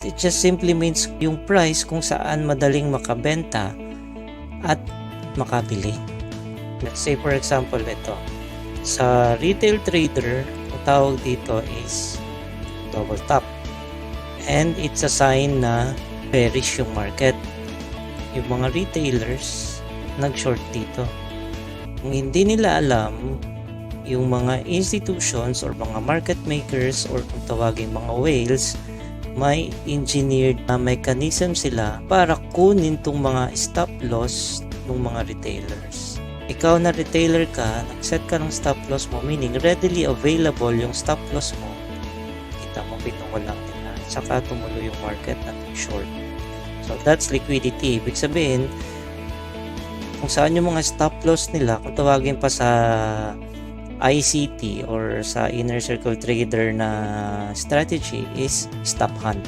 It just simply means yung price kung saan madaling makabenta at makabili. Let's say for example ito. Sa retail trader, ang tawag dito is double top. And it's a sign na bearish yung market. Yung mga retailers nag-short dito. Kung hindi nila alam, yung mga institutions or mga market makers or kung tawagin mga whales, may engineered na mechanism sila para kunin tong mga stop loss ng mga retailers. Ikaw na retailer ka, nag-set ka ng stop loss mo, meaning readily available yung stop loss mo. Kita mo, binuko lang nila. Saka tumuloy yung market na short. So that's liquidity. Ibig sabihin, kung saan yung mga stop loss nila, kung tawagin pa sa ICT or sa inner circle trader na strategy is stop hunt.